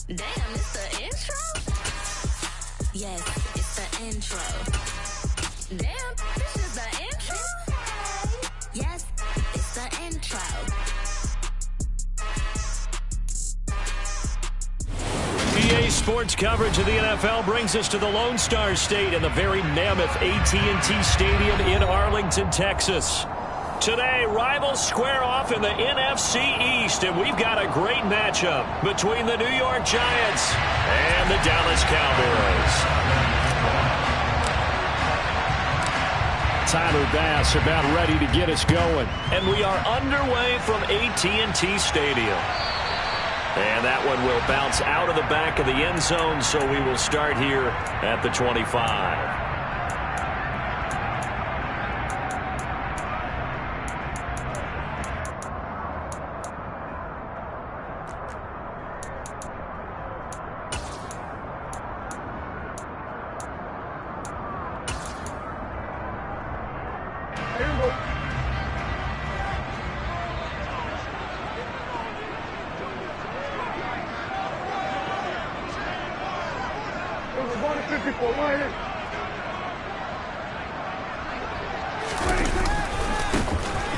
Damn, it's the intro? Yes, it's the intro. Damn, this is the intro? Yes, it's the intro. EA Sports coverage of the NFL brings us to the Lone Star State and the very mammoth AT&T Stadium in Arlington, Texas. Today, rivals square off in the NFC East, and we've got a great matchup between the New York Giants and the Dallas Cowboys. Tyler Bass about ready to get us going, and we are underway from AT&T Stadium. And that one will bounce out of the back of the end zone, so we will start here at the 25.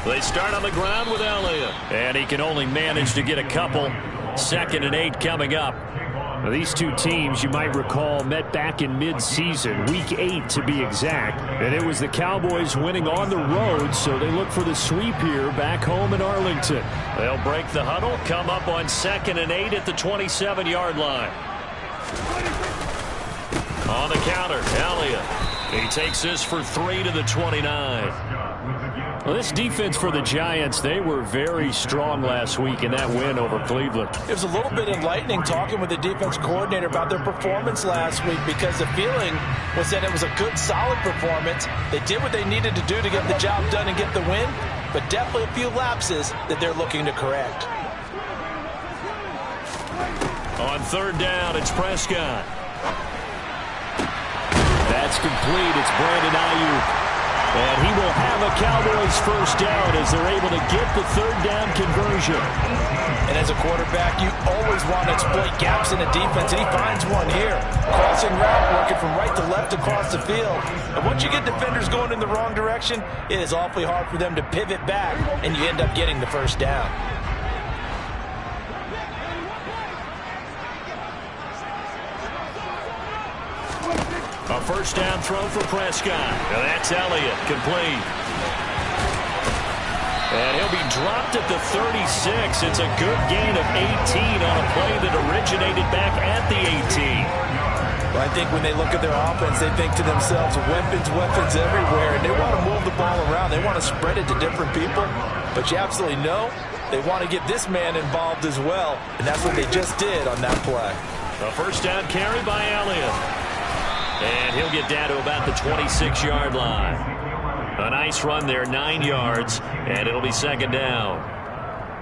They start on the ground with Elliott, and he can only manage to get a couple. 2nd and 8 coming up. Now, these two teams, you might recall, met back in mid-season, week 8 to be exact, and it was the Cowboys winning on the road, so they look for the sweep here back home in Arlington. They'll break the huddle, come up on 2nd and 8 at the 27-yard line. On the counter, Elliott. He takes this for 3 to the 29. Well, this defense for the Giants, they were very strong last week in that win over Cleveland. It was a little bit enlightening talking with the defense coordinator about their performance last week, because the feeling was that it was a good, solid performance. They did what they needed to do to get the job done and get the win, but definitely a few lapses that they're looking to correct. On 3rd down, it's Prescott. That's complete. It's Brandon Ayuk. And he will have a Cowboys first down as they're able to get the 3rd down conversion. And as a quarterback, you always want to exploit gaps in the defense, and he finds one here. Crossing route, working from right to left across the field. And once you get defenders going in the wrong direction, it is awfully hard for them to pivot back, and you end up getting the first down. A first down throw for Prescott. Now that's Elliott, complete. And he'll be dropped at the 36. It's a good gain of 18 on a play that originated back at the 18. Well, I think when they look at their offense, they think to themselves, weapons everywhere, and they want to move the ball around. They want to spread it to different people, but you absolutely know they want to get this man involved as well, and that's what they just did on that play. A first down carry by Elliott. And he'll get down to about the 26-yard line. A nice run there, 9 yards, and it'll be 2nd down.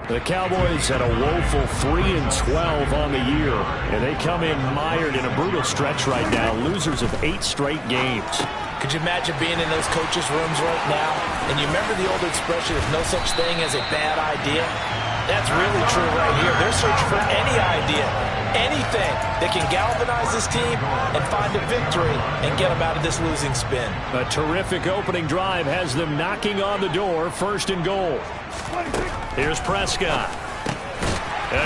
The Cowboys had a woeful 3-12 on the year, and they come in mired in a brutal stretch right now, losers of 8 straight games. Could you imagine being in those coaches' rooms right now? And you remember the old expression, there's no such thing as a bad idea? That's really true right here. They're searching for any idea, anything that can galvanize this team and find a victory and get them out of this losing spin. A terrific opening drive has them knocking on the door, 1st and goal. Here's Prescott.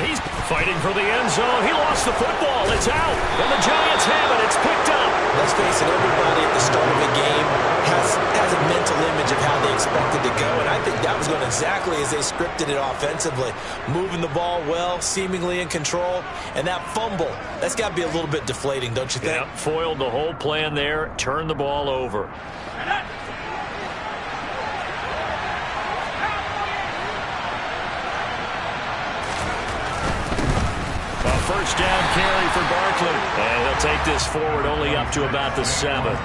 He's fighting for the end zone. He lost the football. It's out. And the Giants have it. It's picked up. Let's face it, everybody at the start of a game has a mental image of how they expect it to go, and I think that was going exactly as they scripted it offensively. Moving the ball well, seemingly in control, and that fumble, that's got to be a little bit deflating, don't you think? Yeah, foiled the whole plan there, turned the ball over. First down carry for Barkley. And he'll take this forward only up to about the 7.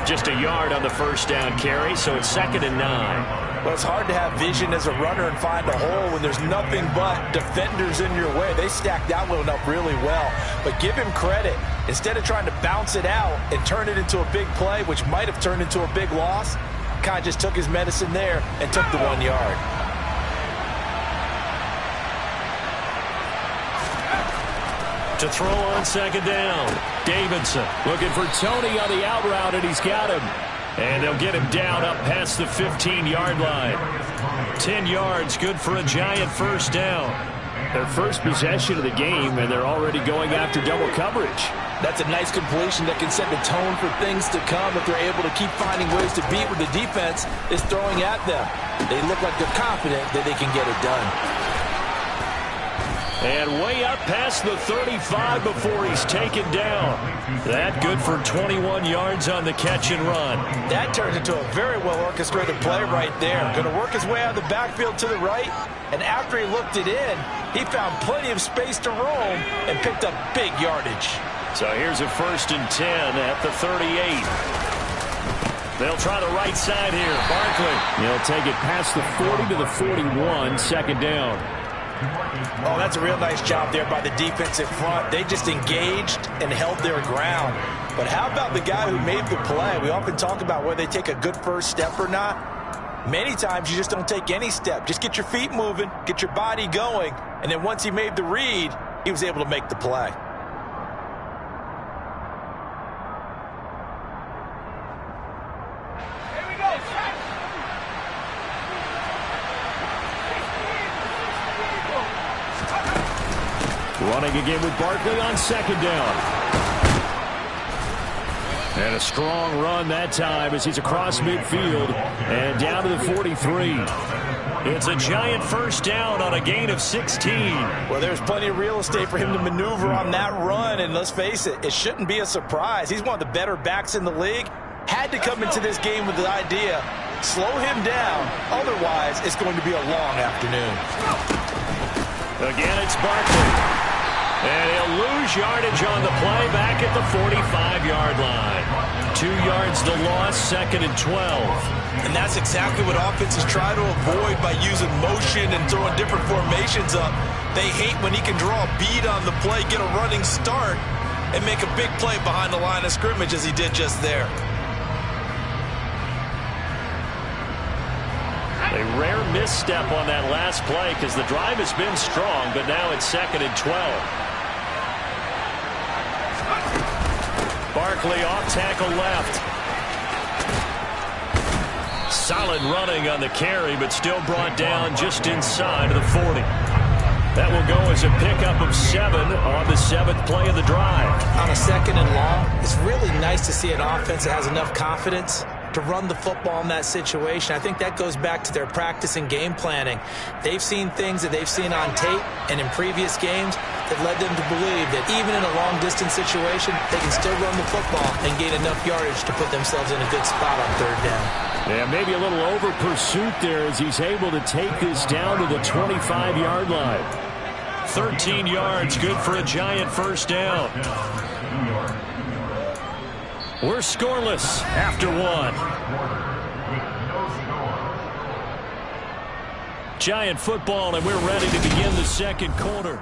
Just a yard on the first down carry, so it's 2nd and 9. Well, it's hard to have vision as a runner and find a hole when there's nothing but defenders in your way. They stacked that one up really well. But give him credit. Instead of trying to bounce it out and turn it into a big play, which might have turned into a big loss, kind of just took his medicine there and took the 1 yard. To throw on second down. Davidson looking for Tony on the out route, and he's got him. And they'll get him down up past the 15-yard line. 10 yards, good for a Giant first down. Their first possession of the game, and they're already going after double coverage. That's a nice completion that can set the tone for things to come if they're able to keep finding ways to beat what the defense is throwing at them. They look like they're confident that they can get it done. And way up past the 35 before he's taken down. That good for 21 yards on the catch and run. That turns into a very well-orchestrated play right there. Going to work his way out of the backfield to the right, and after he looked it in, he found plenty of space to roam and picked up big yardage. So here's a 1st and 10 at the 38. They'll try the right side here. Barkley. He'll take it past the 40 to the 41, second down. Oh, that's a real nice job there by the defensive front. They just engaged and held their ground. But how about the guy who made the play? We often talk about whether they take a good first step or not. Many times you just don't take any step. Just get your feet moving, get your body going, and then once he made the read, he was able to make the play. Running again with Barkley on second down. And a strong run that time as he's across midfield and down to the 43. It's a Giant first down on a gain of 16. Well, there's plenty of real estate for him to maneuver on that run, and let's face it, it shouldn't be a surprise. He's one of the better backs in the league. Had to come into this game with the idea, slow him down, otherwise it's going to be a long afternoon. Again, it's Barkley. And he'll lose yardage on the play back at the 45-yard line. 2 yards the loss, 2nd and 12. And that's exactly what offenses try to avoid by using motion and throwing different formations up. They hate when he can draw a bead on the play, get a running start, and make a big play behind the line of scrimmage as he did just there. A rare misstep on that last play because the drive has been strong, but now it's 2nd and 12. Barkley off tackle left. Solid running on the carry, but still brought down just inside of the 40. That will go as a pickup of 7 on the 7th play of the drive. On a 2nd and long, it's really nice to see an offense that has enough confidence to run the football in that situation. I think that goes back to their practice and game planning. They've seen things that they've seen on tape and in previous games that led them to believe that even in a long-distance situation, they can still run the football and gain enough yardage to put themselves in a good spot on 3rd down. Yeah, maybe a little over pursuit there as he's able to take this down to the 25-yard line. 13 yards, good for a Giant first down. We're scoreless after 1. Giant football, and we're ready to begin the second quarter.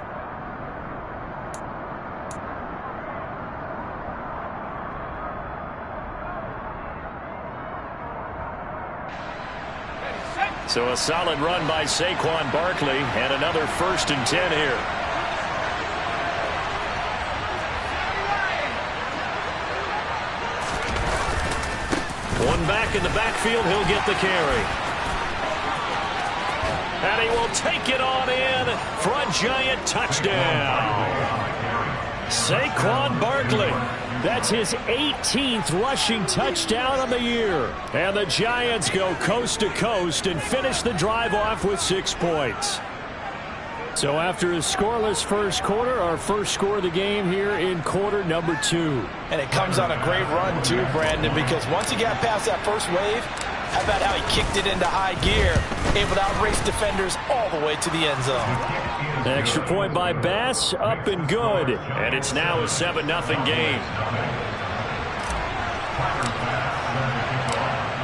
So a solid run by Saquon Barkley and another 1st and 10 here. One back in the backfield, he'll get the carry. And he will take it on in for a Giant touchdown. Saquon Barkley. That's his 18th rushing touchdown of the year. And the Giants go coast to coast and finish the drive off with 6 points. So after a scoreless first quarter, our first score of the game here in quarter number 2. And it comes on a great run too, Brandon, because once he got past that first wave, how about how he kicked it into high gear, able to outrace defenders all the way to the end zone. Extra point by Bass, up and good. And it's now a 7-0 game.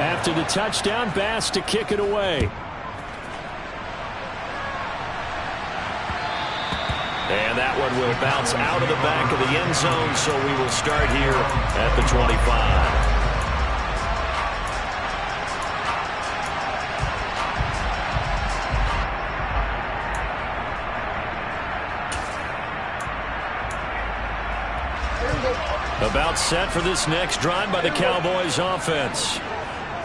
After the touchdown, Bass to kick it away. And that one will bounce out of the back of the end zone, so we will start here at the 25. About set for this next drive by the Cowboys offense.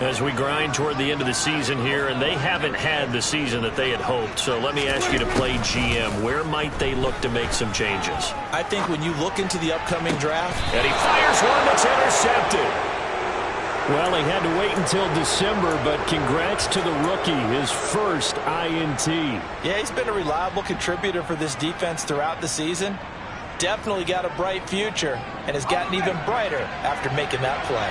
As we grind toward the end of the season here, and they haven't had the season that they had hoped. So let me ask you to play GM. Where might they look to make some changes? I think when you look into the upcoming draft. And he fires one that's intercepted. Well, he had to wait until December, but congrats to the rookie, his first INT. Yeah, he's been a reliable contributor for this defense throughout the season. Definitely got a bright future and has gotten even brighter after making that play.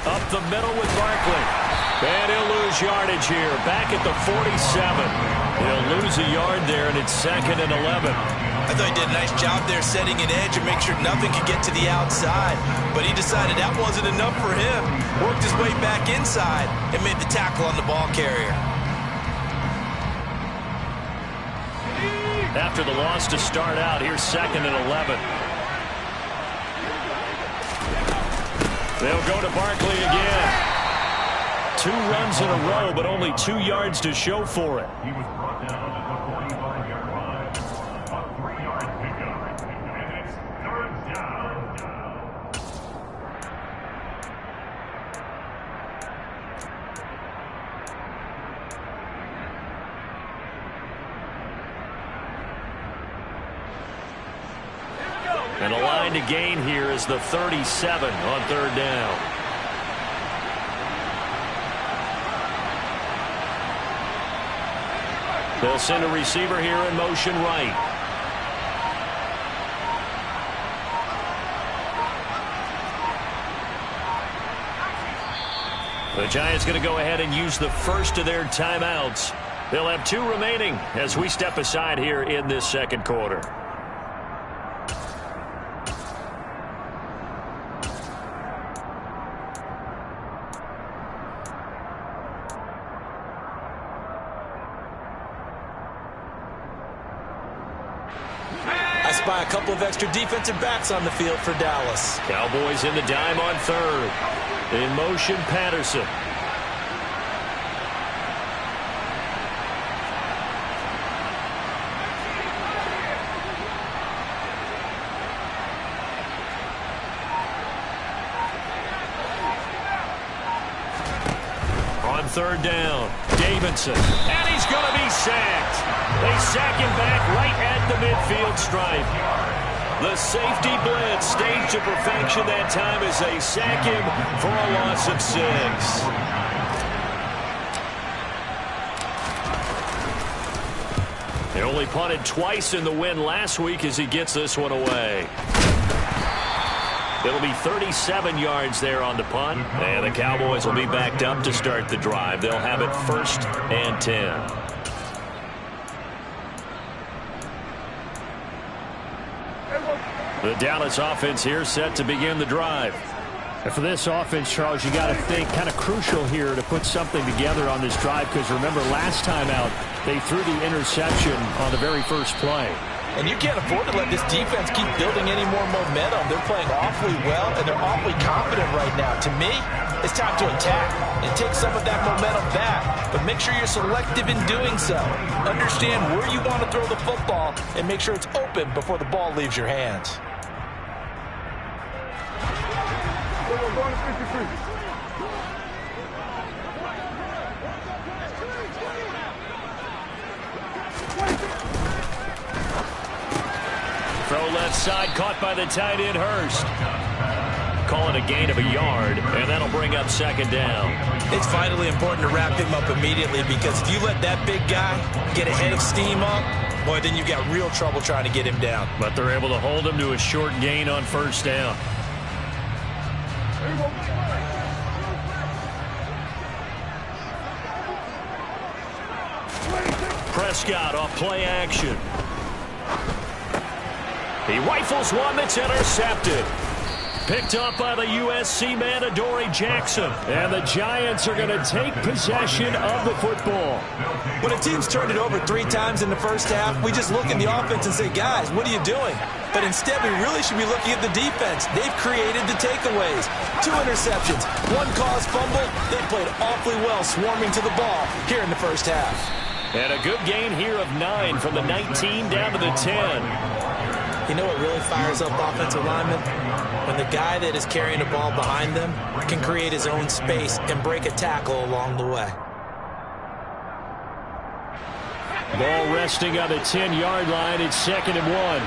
Up the middle with Barkley. And he'll lose yardage here. Back at the 47. He'll lose a yard there, and it's 2nd and 11. I thought he did a nice job there setting an edge and make sure nothing could get to the outside. But he decided that wasn't enough for him. Worked his way back inside and made the tackle on the ball carrier. After the loss to start out, here's 2nd and 11. They'll go to Barkley again. 2 runs in a row, but only 2 yards to show for it. He was brought down at the 45-yard line. A 3-yard pickup. And it's 3rd down. And a line to gain here is the 37 on 3rd down. They'll send a receiver here in motion right. The Giants going to go ahead and use the first of their timeouts. They'll have 2 remaining as we step aside here in this 2nd quarter. By a couple of extra defensive backs on the field for Dallas. Cowboys in the dime on 3rd. In motion, Patterson. On 3rd down, Davidson. And he's going to be sacked. They sack him back right at the midfield stripe. The safety blitz staged to perfection that time as they sack him for a loss of 6. They only punted twice in the win last week as he gets this one away. It'll be 37 yards there on the punt, and the Cowboys will be backed up to start the drive. They'll have it 1st and 10. The Dallas offense here set to begin the drive. And for this offense, Charles, you got to think kind of crucial here to put something together on this drive, because remember last time out they threw the interception on the very first play. And you can't afford to let this defense keep building any more momentum. They're playing awfully well, and they're awfully confident right now. To me, it's time to attack and take some of that momentum back. But make sure you're selective in doing so. Understand where you want to throw the football and make sure it's open before the ball leaves your hands. Throw left side, caught by the tight end Hurst. Call it a gain of a yard, and that'll bring up 2nd down. It's vitally important to wrap him up immediately, because if you let that big guy get a head of steam up, boy, then you've got real trouble trying to get him down. But they're able to hold him to a short gain on 1st down. Prescott off play action. He rifles one that's intercepted. Picked up by the USC man, Adoree Jackson. And the Giants are going to take possession of the football. When a team's turned it over 3 times in the first half, we just look at the offense and say, guys, what are you doing? But instead, we really should be looking at the defense. They've created the takeaways. 2 interceptions, 1 caused fumble. They played awfully well swarming to the ball here in the first half. And a good gain here of 9 from the 19 down to the 10. You know what really fires up offensive linemen? When the guy that is carrying the ball behind them can create his own space and break a tackle along the way. Ball resting on the 10-yard line. It's 2nd and 1.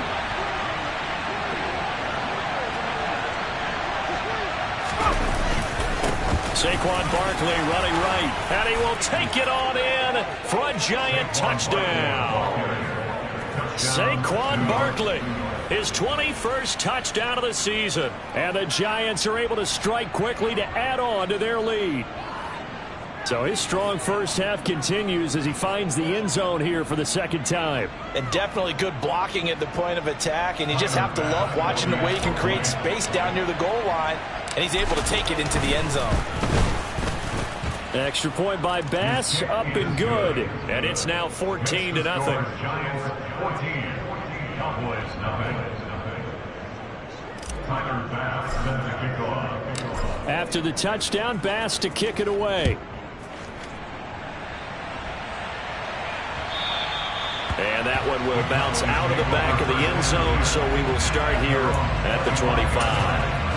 Saquon Barkley running right, and he will take it on in for a Giant touchdown. Saquon Barkley, his 21st touchdown of the season, and the Giants are able to strike quickly to add on to their lead. So his strong first half continues as he finds the end zone here for the 2nd time. And definitely good blocking at the point of attack, and you just have to love watching the way he can create space down near the goal line, and he's able to take it into the end zone. Extra point by Bass, up and good. And it's now 14-0. Giants 14, Cowboys nothing. Tyler Bass set the kickoff. After the touchdown, Bass to kick it away. And that one will bounce out of the back of the end zone, so we will start here at the 25.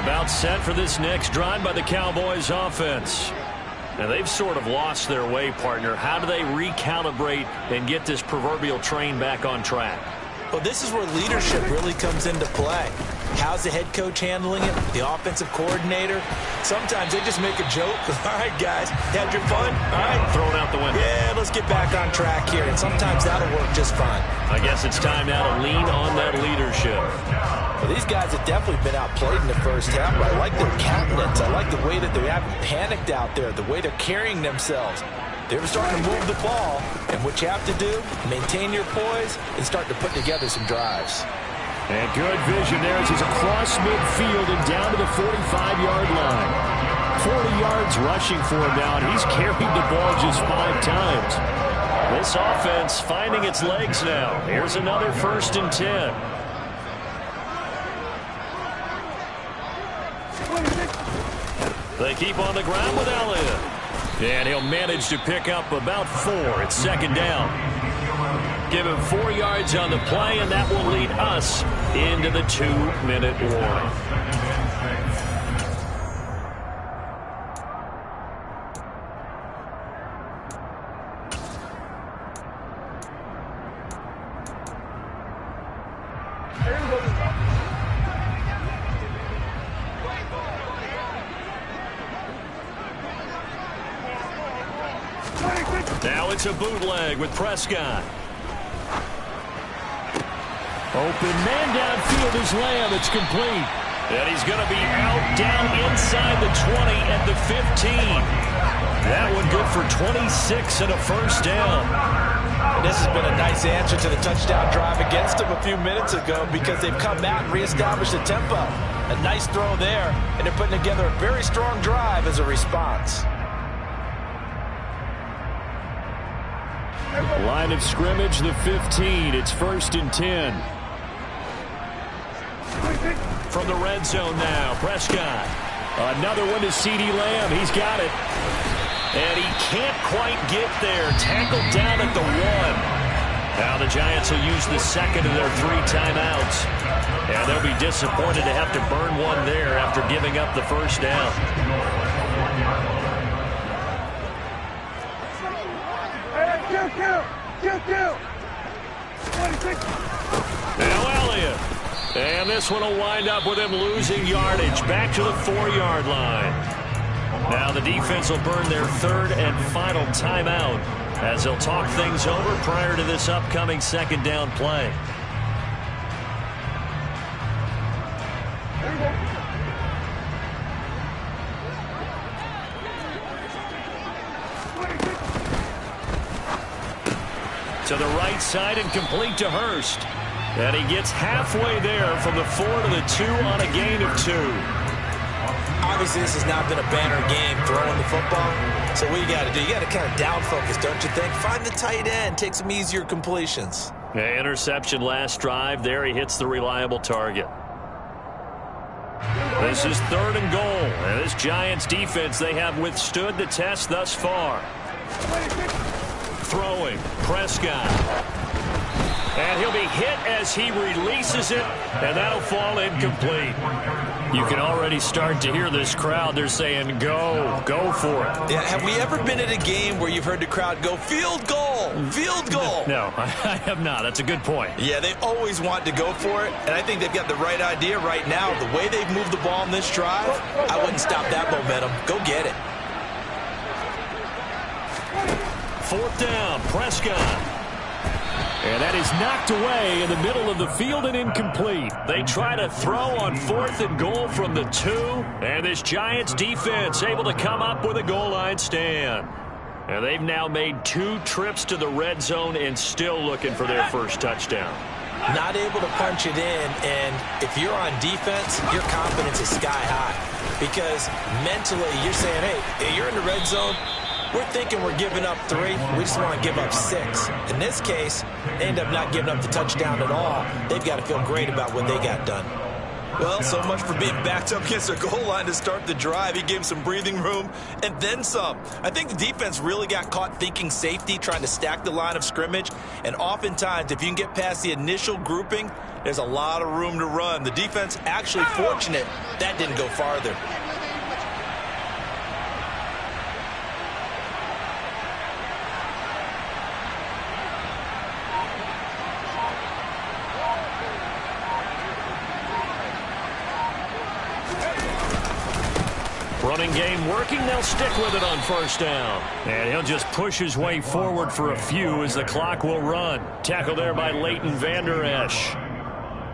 About set for this next drive by the Cowboys offense. And they've sort of lost their way, partner. How do they recalibrate and get this proverbial train back on track? Well, this is where leadership really comes into play. How's the head coach handling it? The offensive coordinator? Sometimes they just make a joke. All right, guys, had your fun? All right. Throw it out the window. Yeah, let's get back on track here. And sometimes that'll work just fine. I guess it's time now to lean on that leadership. Well, these guys have definitely been outplayed in the first half, but I like their countenance. I like the way that they haven't panicked out there, the way they're carrying themselves. They're starting to move the ball, and what you have to do, maintain your poise and start to put together some drives. And good vision there as he's across midfield and down to the 45-yard line. 40 yards rushing for him now, and he's carried the ball just 5 times. This offense finding its legs now. Here's another 1st and 10. They keep on the ground with Elliott. And he'll manage to pick up about 4. It's 2nd down. Give him 4 yards on the play, and that will lead us into the 2-minute warning. Now it's a bootleg with Prescott. Open man downfield is Lamb. It's complete. And he's going to be out down inside the 20 at the 15. That one good for 26 and a 1st down. And this has been a nice answer to the touchdown drive against them a few minutes ago because they've come out and reestablished the tempo. A nice throw there, and they're putting together a very strong drive as a response. Line of scrimmage, the 15. It's 1st and 10. From the red zone now, Prescott. Another one to CeeDee Lamb. He's got it. And he can't quite get there. Tackled down at the 1. Now the Giants will use the 2nd of their 3 timeouts. And they'll be disappointed to have to burn one there after giving up the 1st down. Now Elliott. And this one will wind up with him losing yardage back to the 4-yard line. Now the defense will burn their 3rd and final timeout as they'll talk things over prior to this upcoming 2nd down play. To the right side and complete to Hurst. And he gets halfway there from the 4 to the 2 on a gain of 2. Obviously, this has not been a banner game throwing the football. So what you got to do, you got to kind of down focus, don't you think? Find the tight end, take some easier completions. Interception last drive. There he hits the reliable target. This is 3rd and goal. And this Giants defense, they have withstood the test thus far. Throwing. Prescott. And he'll be hit as he releases it, and that'll fall incomplete. You can already start to hear this crowd. They're saying, go for it. Yeah, have we ever been at a game where you've heard the crowd go, field goal, field goal? No, I have not. That's a good point. Yeah, they always want to go for it, and I think they've got the right idea right now. The way they've moved the ball in this drive, I wouldn't stop that momentum. Go get it. 4th down, Prescott. And that is knocked away in the middle of the field and incomplete. They try to throw on 4th and goal from the 2. And this Giants defense able to come up with a goal line stand. And they've now made 2 trips to the red zone and still looking for their first touchdown. Not able to punch it in, and if you're on defense, your confidence is sky high. Because mentally, you're saying, hey, you're in the red zone. We're thinking we're giving up 3. We just want to give up 6. In this case, they end up not giving up the touchdown at all. They've got to feel great about what they got done. Well, so much for being backed up against their goal line to start the drive. He gave them some breathing room and then some. I think the defense really got caught thinking safety, trying to stack the line of scrimmage. And oftentimes, if you can get past the initial grouping, there's a lot of room to run. The defense actually fortunate that didn't go farther. Running game working. They'll stick with it on 1st down. And he'll just push his way forward for a few as the clock will run. Tackle there by Leighton Vander Esch.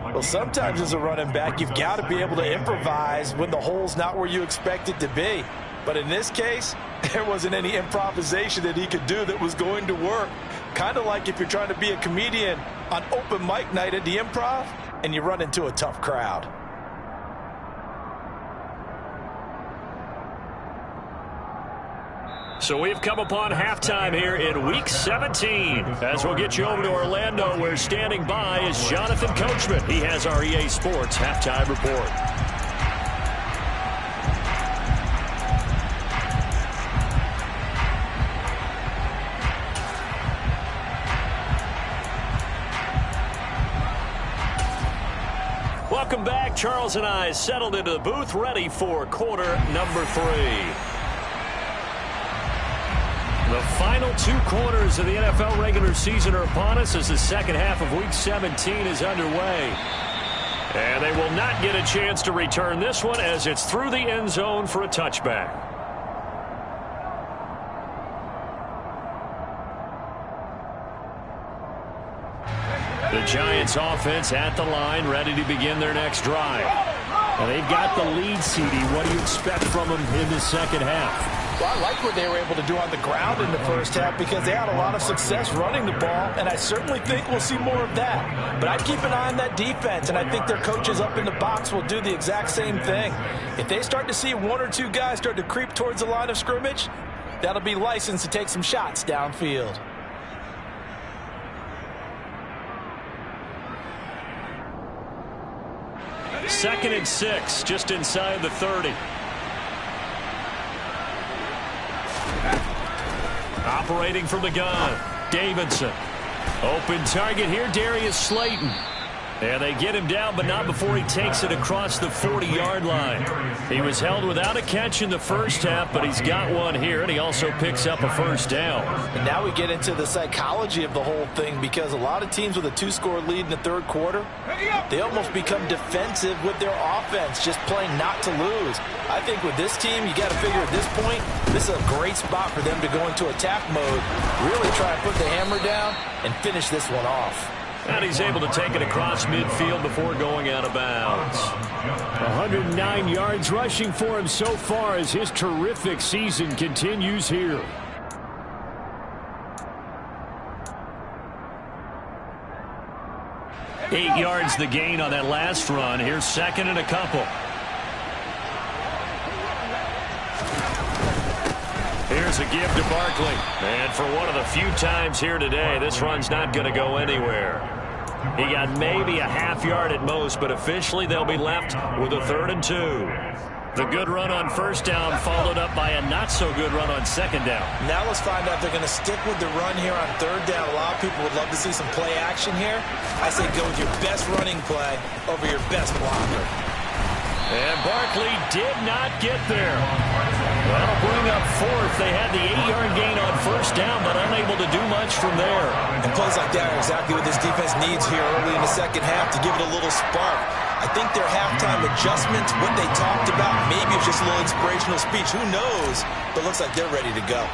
Well, sometimes as a running back, you've got to be able to improvise when the hole's not where you expect it to be. But in this case, there wasn't any improvisation that he could do that was going to work. Kind of like if you're trying to be a comedian on open mic night at the Improv and you run into a tough crowd. So we've come upon halftime here in Week 17. As we'll get you over to Orlando, where standing by is Jonathan Coachman. He has our EA Sports Halftime Report. Welcome back. Charles and I settled into the booth, ready for quarter number 3. The final 2 quarters of the NFL regular season are upon us as the second half of Week 17 is underway. And they will not get a chance to return this one as it's through the end zone for a touchback. The Giants offense at the line, ready to begin their next drive. And they've got the lead, CD. What do you expect from them in the second half? Well, I like what they were able to do on the ground in the first half because they had a lot of success running the ball, and I certainly think we'll see more of that. But I'd keep an eye on that defense, and I think their coaches up in the box will do the exact same thing. If they start to see 1 or 2 guys start to creep towards the line of scrimmage, that'll be licensed to take some shots downfield. Second and 6, just inside the 30. Operating from the gun, Davidson. Open target here, Darius Slayton. And they get him down, but not before he takes it across the 40-yard line. He was held without a catch in the first half, but he's got one here, and he also picks up a first down. And now we get into the psychology of the whole thing because a lot of teams with a 2-score lead in the third quarter, they almost become defensive with their offense, just playing not to lose. I think with this team, you got to figure at this point, this is a great spot for them to go into attack mode, really try and put the hammer down and finish this one off. And he's able to take it across midfield before going out of bounds. 109 yards rushing for him so far as his terrific season continues here. Eight yards the gain on that last run. Here's second and a couple. Here's Throws a give to Barkley. And for one of the few times here today, this run's not going to go anywhere. He got maybe a half yard at most, but officially they'll be left with a 3rd and 2. The good run on first down followed up by a not-so-good run on second down. Now let's find out if they're going to stick with the run here on 3rd down. A lot of people would love to see some play action here. I say go with your best running play over your best blocker. And Barkley did not get there. That'll bring up 4th. They had the 8-yard gain on first down, but unable to do much from there. And plays like that are exactly what this defense needs here early in the second half to give it a little spark. I think their halftime adjustments, what they talked about, maybe it's just a little inspirational speech. Who knows? But it looks like they're ready to go.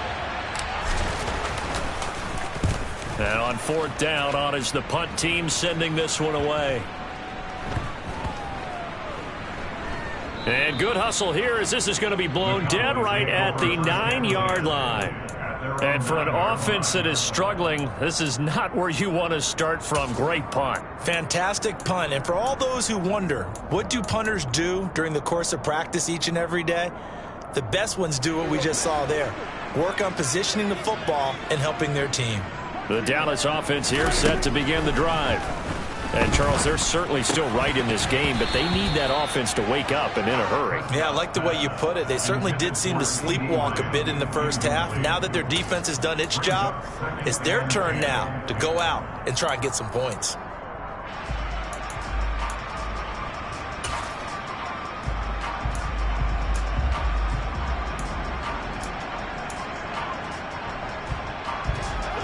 And on 4th down, on is the punt team sending this one away. And good hustle here as this is going to be blown dead right at the 9-yard line. And for an offense that is struggling, this is not where you want to start from. Great punt. Fantastic punt. And for all those who wonder, what do punters do during the course of practice each and every day? The best ones do what we just saw there. Work on positioning the football and helping their team. The Dallas offense here set to begin the drive. And, Charles, they're certainly still right in this game, but they need that offense to wake up and in a hurry. Yeah, I like the way you put it. They certainly did seem to sleepwalk a bit in the first half. Now that their defense has done its job, it's their turn now to go out and try and get some points.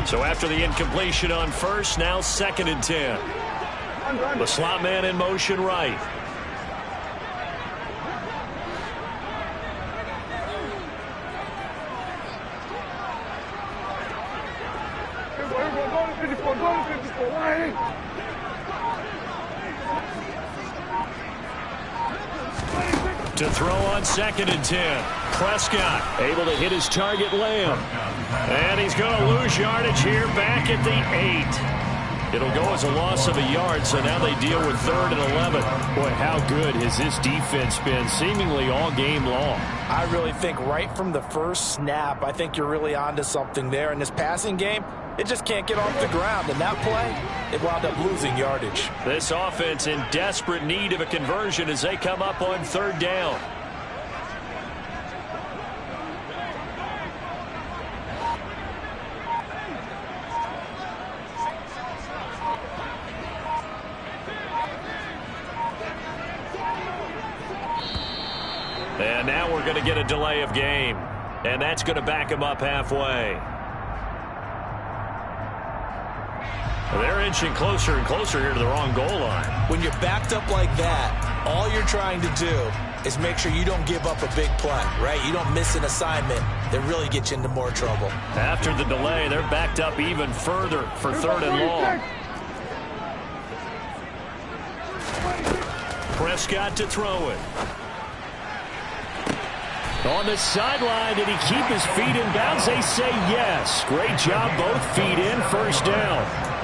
So after the incompletion on first, now 2nd and 10. The slot man in motion right. To throw on 2nd and 10. Prescott able to hit his target, Lamb. And he's going to lose yardage here back at the 8. It'll go as a loss of a yard, so now they deal with 3rd and 11. Boy, how good has this defense been seemingly all game long? I really think right from the first snap, I think you're really onto something there. In this passing game, it just can't get off the ground. And that play, it wound up losing yardage. This offense in desperate need of a conversion as they come up on 3rd down. And now we're going to get a delay of game. And that's going to back them up halfway. They're inching closer and closer here to the wrong goal line. When you're backed up like that, all you're trying to do is make sure you don't give up a big play, right? You don't miss an assignment that really gets you into more trouble. After the delay, they're backed up even further for 3rd and long. Prescott to throw it. On the sideline, did he keep his feet in bounds? They say yes. Great job, both feet in, first down.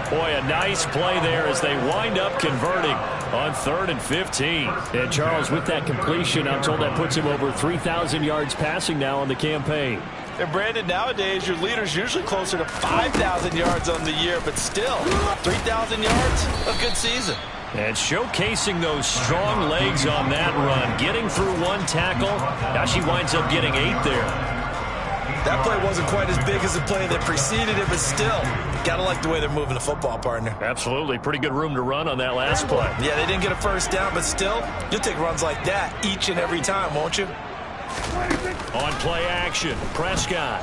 Boy, a nice play there as they wind up converting on 3rd and 15. And, Charles, with that completion, I'm told that puts him over 3,000 yards passing now on the campaign. And, Brandon, nowadays your leader's usually closer to 5,000 yards on the year, but still, 3,000 yards, a good season. And showcasing those strong legs on that run, getting through one tackle. Now she winds up getting 8 there. That play wasn't quite as big as the play that preceded it, but still, got to like the way they're moving the football, partner. Absolutely. Pretty good room to run on that last play. Yeah, they didn't get a first down, but still, you'll take runs like that each and every time, won't you? On play action, Prescott.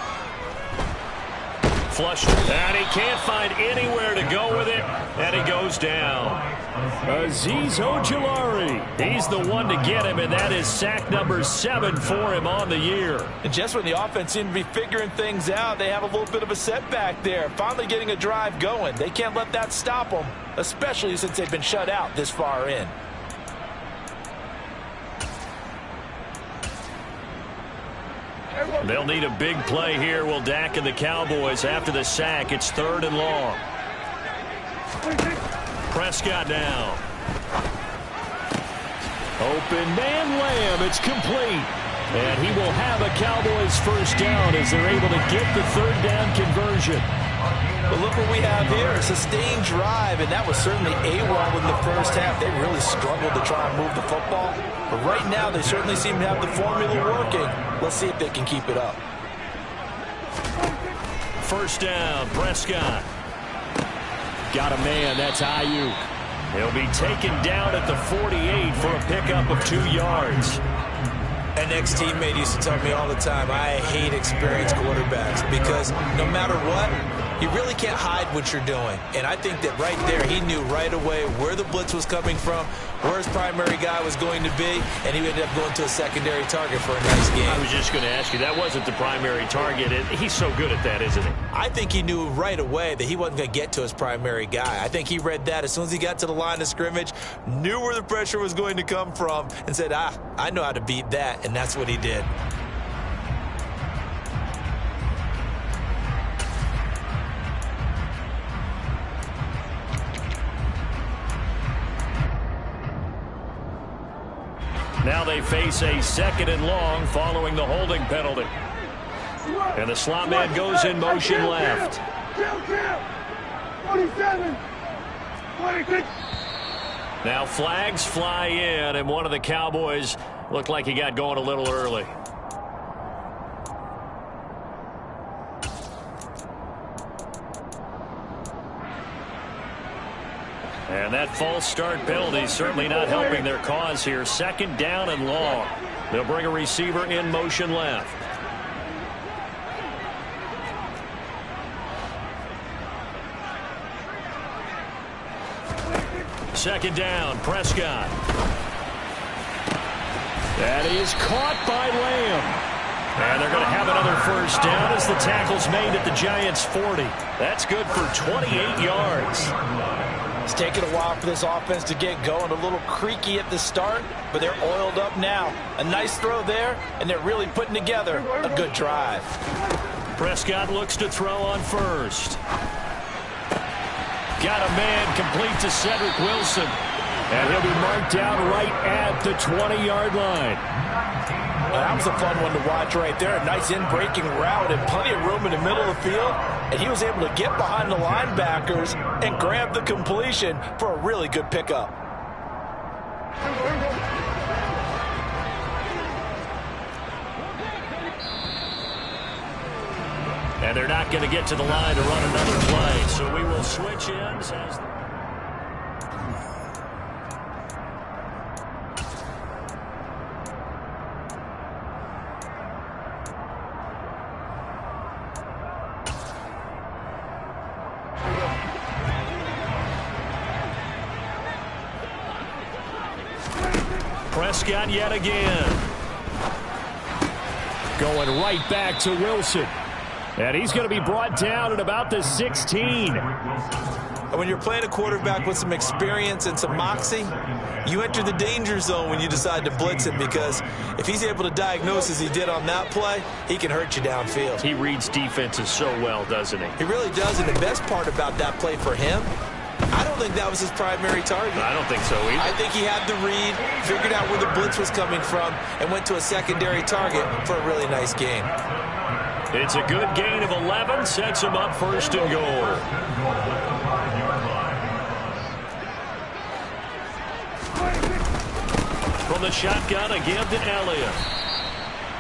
Flushed, and he can't find anywhere to go with it, and he goes down. Azeez Ojulari, he's the one to get him, and that is sack number 7 for him on the year. And just when the offense seemed to be figuring things out, they have a little bit of a setback there, finally getting a drive going. They can't let that stop them, especially since they've been shut out this far in. They'll need a big play here, will Dak and the Cowboys after the sack. It's 3rd and long. Prescott down. Open man, Lamb. It's complete. And he will have a Cowboys first down as they're able to get the third down conversion. But look what we have here, a sustained drive, and that was certainly AWOL in the first half. They really struggled to try and move the football. But right now, they certainly seem to have the formula working. Let's see if they can keep it up. First down, Prescott. Got a man, that's Ayuk. He'll be taken down at the 48 for a pickup of 2 yards. An ex-teammate used to tell me all the time, I hate experienced quarterbacks because no matter what, you really can't hide what you're doing. And I think that right there, he knew right away where the blitz was coming from, where his primary guy was going to be, and he ended up going to a secondary target for a nice game. I was just going to ask you, that wasn't the primary target. He's so good at that, isn't he? I think he knew right away that he wasn't going to get to his primary guy. I think he read that as soon as he got to the line of scrimmage, knew where the pressure was going to come from, and said, I know how to beat that, and that's what he did. Now they face a 2nd and long following the holding penalty. And the slot man goes in motion left. 27, 26. Now flags fly in, and one of the Cowboys looked like he got going a little early. And that false start penalty is certainly not helping their cause here. 2nd down and long. They'll bring a receiver in motion left. Second down, Prescott. That is caught by Lamb. And they're going to have another first down as the tackle's made at the Giants' 40. That's good for 28 yards. It's taken a while for this offense to get going. A little creaky at the start, but they're oiled up now. A nice throw there, and they're really putting together a good drive. Prescott looks to throw on first. Got a man complete to Cedric Wilson. And he'll be marked down right at the 20-yard line. That was a fun one to watch right there. A nice in-breaking route and plenty of room in the middle of the field. And he was able to get behind the linebackers and grab the completion for a really good pickup. And they're not going to get to the line to run another play. So we will switch ends as... Prescott yet again. Going right back to Wilson. And he's going to be brought down at about the 16. And when you're playing a quarterback with some experience and some moxie, you enter the danger zone when you decide to blitz him, because if he's able to diagnose as he did on that play, he can hurt you downfield. He reads defenses so well, doesn't he? He really does, and the best part about that play for him, I don't think that was his primary target. I don't think so either. I think he had the read, figured out where the blitz was coming from, and went to a secondary target for a really nice game. It's a good gain of 11, sets him up first and goal. From the shotgun again to Elliott.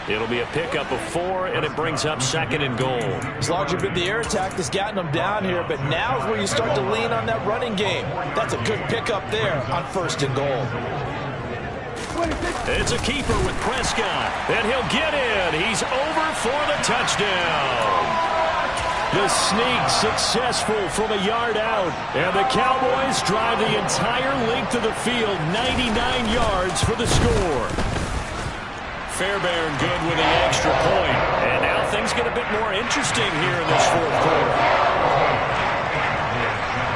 It'll be a pickup of 4, and it brings up 2nd and goal. It's largely been the air attack that's gotten them down here, but now is where you start to lean on that running game. That's a good pickup there on 1st and goal. It's a keeper with Prescott, and he'll get in. He's over for the touchdown. The sneak successful from a yard out, and the Cowboys drive the entire length of the field, 99 yards for the score. Fairbairn good with the extra point. And now things get a bit more interesting here in this 4th quarter.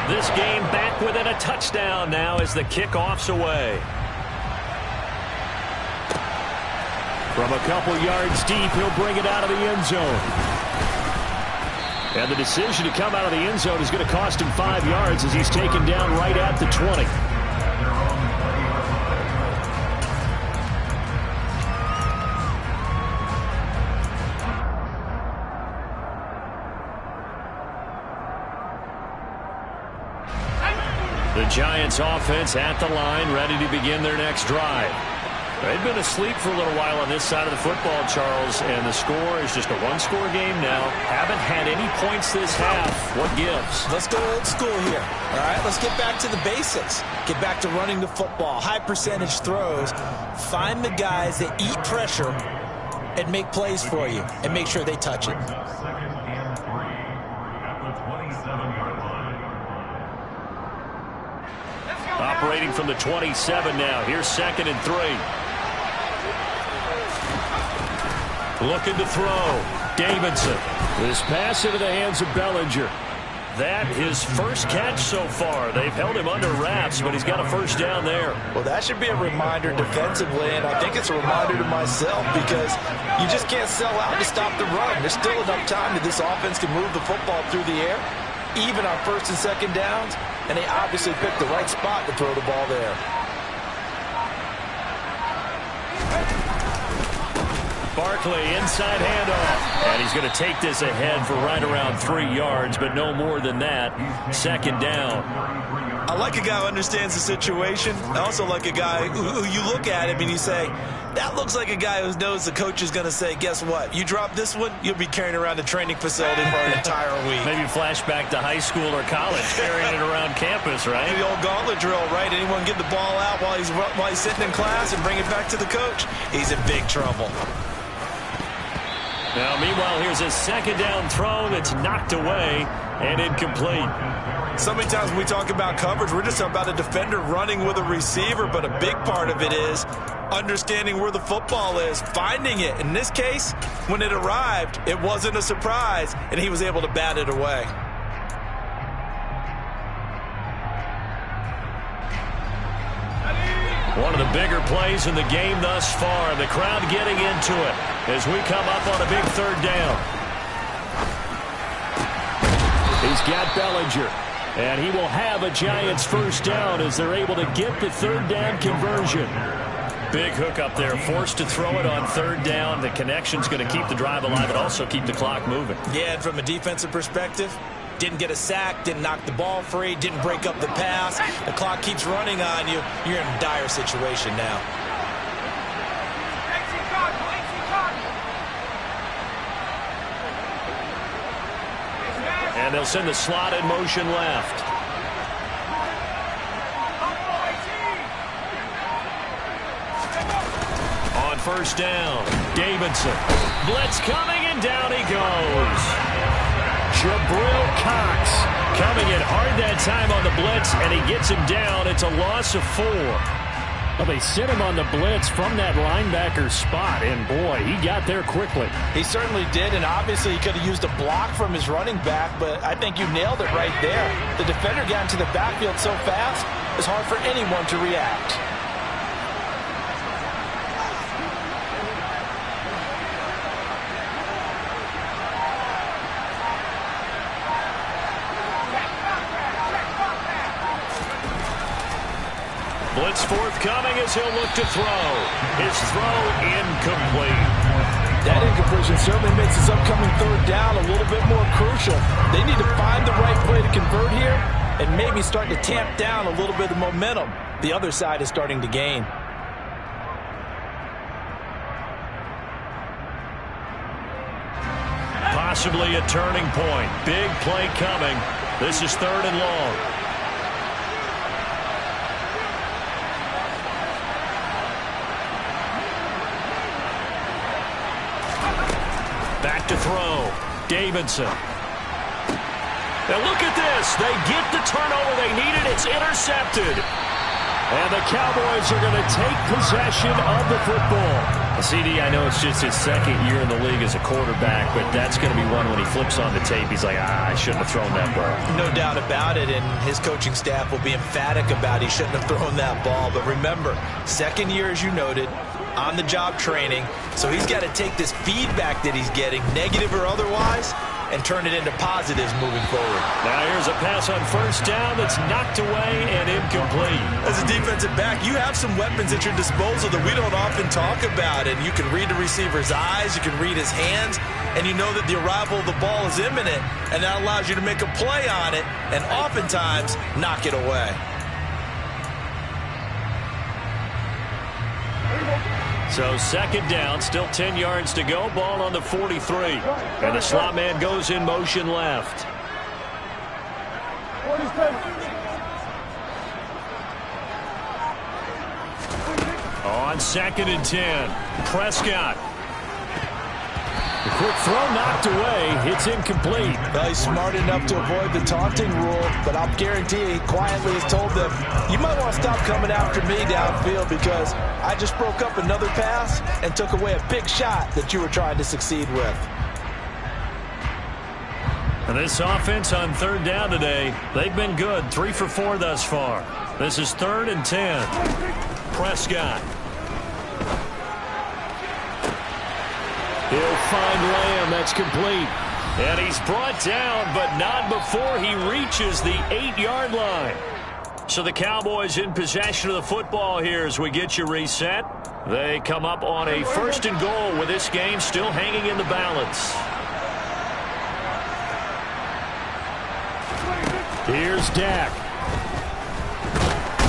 This game back within a touchdown now as the kickoff's away. From a couple yards deep, he'll bring it out of the end zone. And the decision to come out of the end zone is going to cost him 5 yards as he's taken down right at the 20. The Giants offense at the line, ready to begin their next drive. They've been asleep for a little while on this side of the football, Charles, and the score is just a one-score game now. Haven't had any points this half. What gives? Let's go old school here. All right, let's get back to the basics. Get back to running the football, high percentage throws. Find the guys that eat pressure and make plays for you, and make sure they touch it. 2nd and 3 at the 27-yard line. Operating from the 27 now. Here's 2nd and 3. Looking to throw. Davidson. This pass into the hands of Bellinger. That his first catch so far. They've held him under wraps, but he's got a first down there. Well, that should be a reminder defensively, and I think it's a reminder to myself because you just can't sell out to stop the run. There's still enough time that this offense can move the football through the air, even on 1st and 2nd downs, and they obviously picked the right spot to throw the ball there. Barkley, inside handoff. And he's going to take this ahead for right around 3 yards, but no more than that. 2nd down. I like a guy who understands the situation. I also like a guy who you look at him and you say, that looks like a guy who knows the coach is going to say, guess what? You drop this one, you'll be carrying around the training facility for an entire week. Maybe flashback to high school or college, carrying it around campus, right? The old gauntlet drill, right? Anyone get the ball out while he's sitting in class and bring it back to the coach? He's in big trouble. Now, meanwhile, here's a 2nd down throw that's knocked away and incomplete. So many times when we talk about coverage, we're just talking about a defender running with a receiver, but a big part of it is understanding where the football is, finding it. In this case, when it arrived, it wasn't a surprise, and he was able to bat it away. One of the bigger plays in the game thus far. The crowd getting into it as we come up on a big 3rd down. He's got Bellinger. And he will have a Giants first down as they're able to get the 3rd down conversion. Big hook up there, forced to throw it on 3rd down. The connection's going to keep the drive alive and also keep the clock moving. Yeah, and from a defensive perspective, didn't get a sack, didn't knock the ball free, didn't break up the pass. The clock keeps running on you. You're in a dire situation now. And they'll send the slot in motion left. On 1st down, Davidson. Blitz coming, and down he goes. Jabril Cox coming in hard that time on the blitz, and he gets him down. It's a loss of 4. Well, they sent him on the blitz from that linebacker spot, and boy, he got there quickly. He certainly did, and obviously he could have used a block from his running back, but I think you nailed it right there. The defender got into the backfield so fast, it's hard for anyone to react. Blitz forthcoming as he'll look to throw. His throw incomplete. That incompletion certainly makes this upcoming 3rd down a little bit more crucial. They need to find the right play to convert here and maybe start to tamp down a little bit of momentum the other side is starting to gain. Possibly a turning point. Big play coming. This is 3rd and long. Back to throw. Davidson. Now look at this. They get the turnover they needed. It's intercepted. And the Cowboys are going to take possession of the football. CD, I know it's just his 2nd year in the league as a quarterback, but that's going to be one when he flips on the tape. He's like, I shouldn't have thrown that ball. No doubt about it, and his coaching staff will be emphatic about he shouldn't have thrown that ball. But remember, 2nd year, as you noted, on-the-job training, so he's got to take this feedback that he's getting, negative or otherwise, and turn it into positives moving forward. Now here's a pass on 1st down that's knocked away and incomplete. As a defensive back, you have some weapons at your disposal that we don't often talk about, and you can read the receiver's eyes, you can read his hands, and you know that the arrival of the ball is imminent, and that allows you to make a play on it and oftentimes knock it away. So second down, still 10 yards to go. Ball on the 43. And the slot man goes in motion left. On second and 10, Prescott. The quick throw knocked away. It's incomplete. Well, he's smart enough to avoid the taunting rule, but I'll guarantee he quietly has told them, you might want to stop coming after me downfield because I just broke up another pass and took away a big shot that you were trying to succeed with. And this offense on third down today, they've been good. 3 for 4 thus far. This is 3rd and 10. Prescott. He'll find Lamb. That's complete. And he's brought down, but not before he reaches the 8-yard line. So the Cowboys in possession of the football here as we get you reset. They come up on a 1st and goal with this game still hanging in the balance. Here's Dak.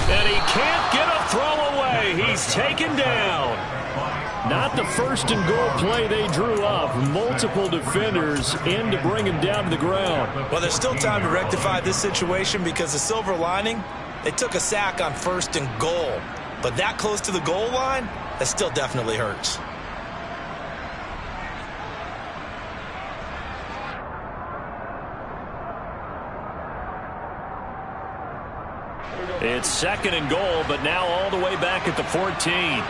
And he can't get a throw away. He's taken down. Not the 1st and goal play they drew up. Multiple defenders in to bring him down to the ground. Well, there's still time to rectify this situation because the silver lining, they took a sack on 1st and goal. But that close to the goal line, that still definitely hurts. It's 2nd and goal, but now all the way back at the 14.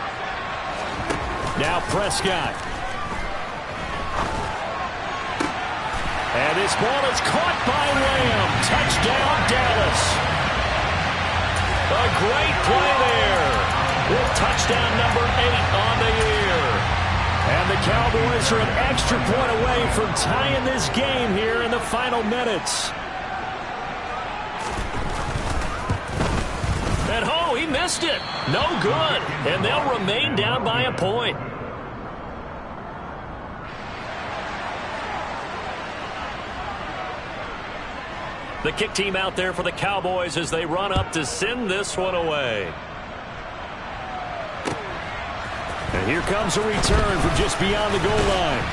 Now Prescott. And this ball is caught by Lamb. Touchdown, Dallas. A great play there. With touchdown number 8 on the year. And the Cowboys are an extra point away from tying this game here in the final minutes. And oh, he missed it. No good. And they'll remain down by a point. The kick team out there for the Cowboys as they run up to send this one away. And here comes a return from just beyond the goal line.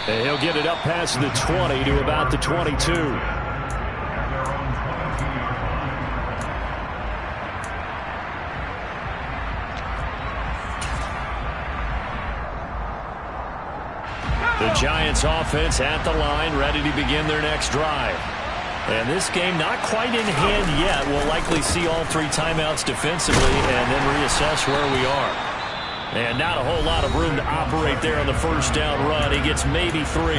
And he'll get it up past the 20 to about the 22. The Giants offense at the line, ready to begin their next drive. And this game not quite in hand yet. We'll likely see all 3 timeouts defensively and then reassess where we are. And not a whole lot of room to operate there on the 1st down run. He gets maybe 3.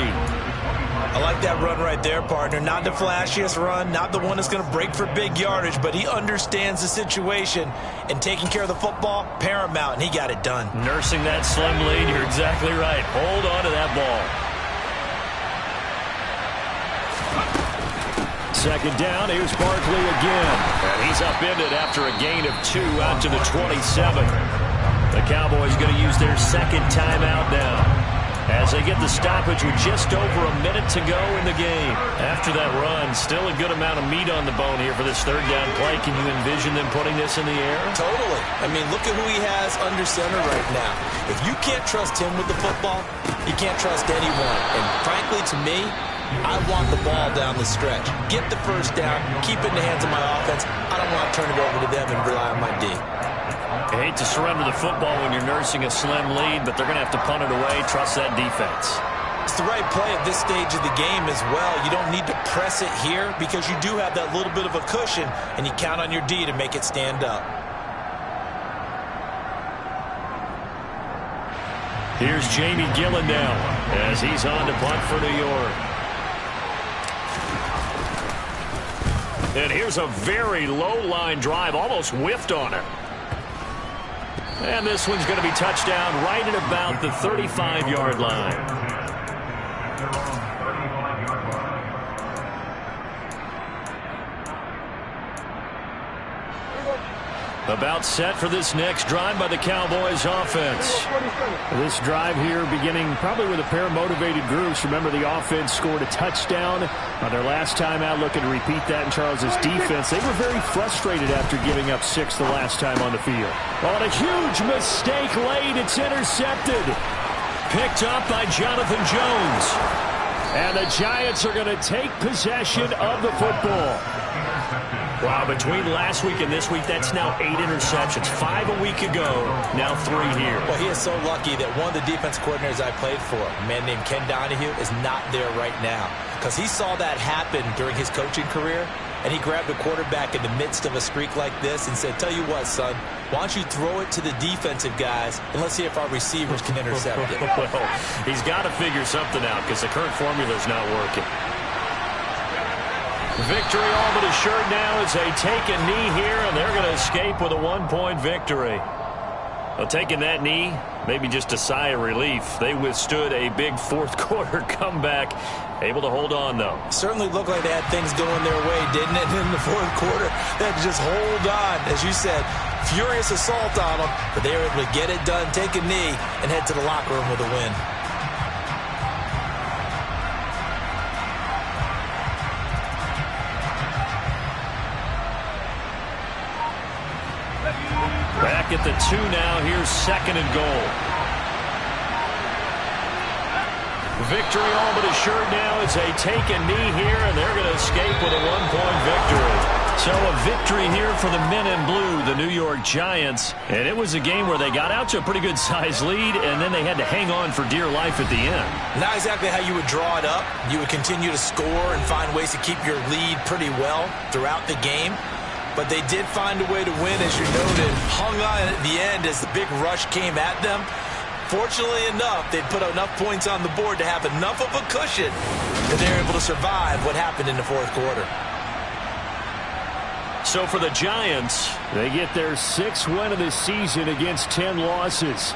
I like that run right there, partner. Not the flashiest run, not the one that's going to break for big yardage, but he understands the situation, and taking care of the football, paramount, and he got it done. Nursing that slim lead, you're exactly right. Hold on to that ball. 2nd down, here's Barkley again. And he's upended after a gain of 2 out to the 27. The Cowboys going to use their 2nd timeout now, as they get the stoppage with just over a minute to go in the game. After that run, still a good amount of meat on the bone here for this 3rd down play. Can you envision them putting this in the air? Totally. I mean, look at who he has under center right now. If you can't trust him with the football, you can't trust anyone. And frankly, to me, I want the ball down the stretch. Get the 1st down, keep it in the hands of my offense. I don't want to turn it over to them and rely on my D. I hate to surrender the football when you're nursing a slim lead, but they're going to have to punt it away. Trust that defense. It's the right play at this stage of the game as well. You don't need to press it here because you do have that little bit of a cushion, and you count on your D to make it stand up. Here's Jamie Gillen now as he's on to punt for New York. And here's a very low-line drive, almost whiffed on it. And this one's going to be touchdown right at about the 35-yard line. About set for this next drive by the Cowboys offense. This drive here beginning probably with a pair of motivated groups. Remember, the offense scored a touchdown on their last time out, looking to repeat that in Charles's defense. They were very frustrated after giving up 6 the last time on the field. Oh, and a huge mistake late. It's intercepted. Picked up by Jonathan Jones. And the Giants are going to take possession of the football. Wow, between last week and this week, that's now 8 interceptions. 5 a week ago, now 3 here. Well, he is so lucky that one of the defense coordinators I played for, a man named Ken Donahue, is not there right now. Because he saw that happen during his coaching career, and he grabbed the quarterback in the midst of a streak like this and said, tell you what, son, why don't you throw it to the defensive guys, and let's see if our receivers can intercept it. Well, he's got to figure something out because the current formula is not working. Victory all but assured now as they take a knee here, and they're going to escape with a 1-point victory. Well, taking that knee, maybe just a sigh of relief. They withstood a big fourth-quarter comeback. Able to hold on, though. Certainly looked like they had things going their way, didn't it, in the fourth quarter? They had to just hold on, as you said, furious assault on them, but they were able to get it done, take a knee, and head to the locker room with a win. Back at the 2 now. Here's 2nd and goal. Victory all but assured now as they take a knee here, and they're going to escape with a 1-point victory. So a victory here for the men in blue, the New York Giants. And it was a game where they got out to a pretty good size lead, and then they had to hang on for dear life at the end. Not exactly how you would draw it up. You would continue to score and find ways to keep your lead pretty well throughout the game. But they did find a way to win, as you noted. Hung on at the end as the big rush came at them. Fortunately enough, they put enough points on the board to have enough of a cushion that they were able to survive what happened in the fourth quarter. So for the Giants, they get their 6th win of the season against 10 losses.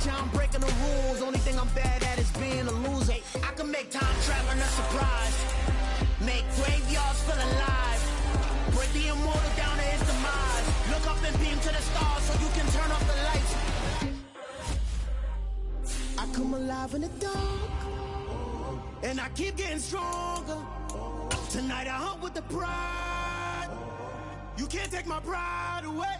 nature, I'm breaking the rules. Only thing I'm bad at is being a loser. I can make time traveling a surprise. Make graveyards feel alive. Break the immortal down to his demise. Look up and beam to the stars so you can turn off the lights. I come alive in the dark, and I keep getting stronger. Tonight I hunt with the pride. You can't take my pride away.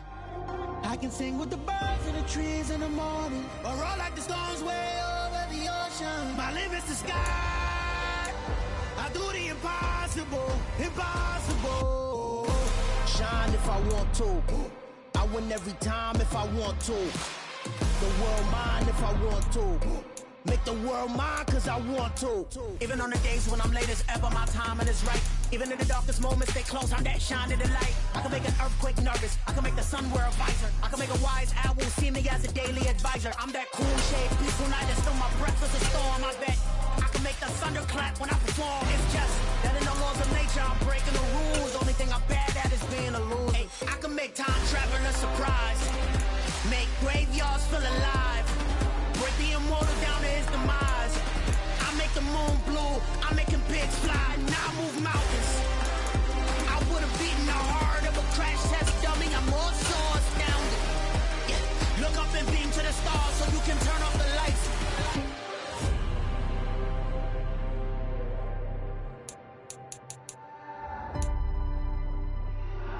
I can sing with the birds and the trees in the morning, or roll like the storms way over the ocean. My limit's the sky. I do the impossible, impossible. Shine if I want to. I win every time if I want to. The world mine if I want to. Make the world mine cause I want to. Even on the days when I'm late as ever, my timing is right. Even in the darkest moments, they close, I'm that shine in the light. I can make an earthquake nervous, I can make the sun wear a visor. I can make a wise owl see me as a daily advisor. I'm that cool shade, peaceful night that still my breath is a storm, I bet. I can make the thunder clap when I perform. It's just that in the laws of nature, I'm breaking the rules. Only thing I'm bad at is being a loser. Hey, I can make time traveling a surprise. Make graveyards feel alive. Break the immortal down to his demise. I make the moon blue, I'm making pigs fly. Now I move mountains. I would've beaten the heart of a crash test dummy. I'm more so astounded. Yeah. Look up and beam to the stars so you can turn off the lights.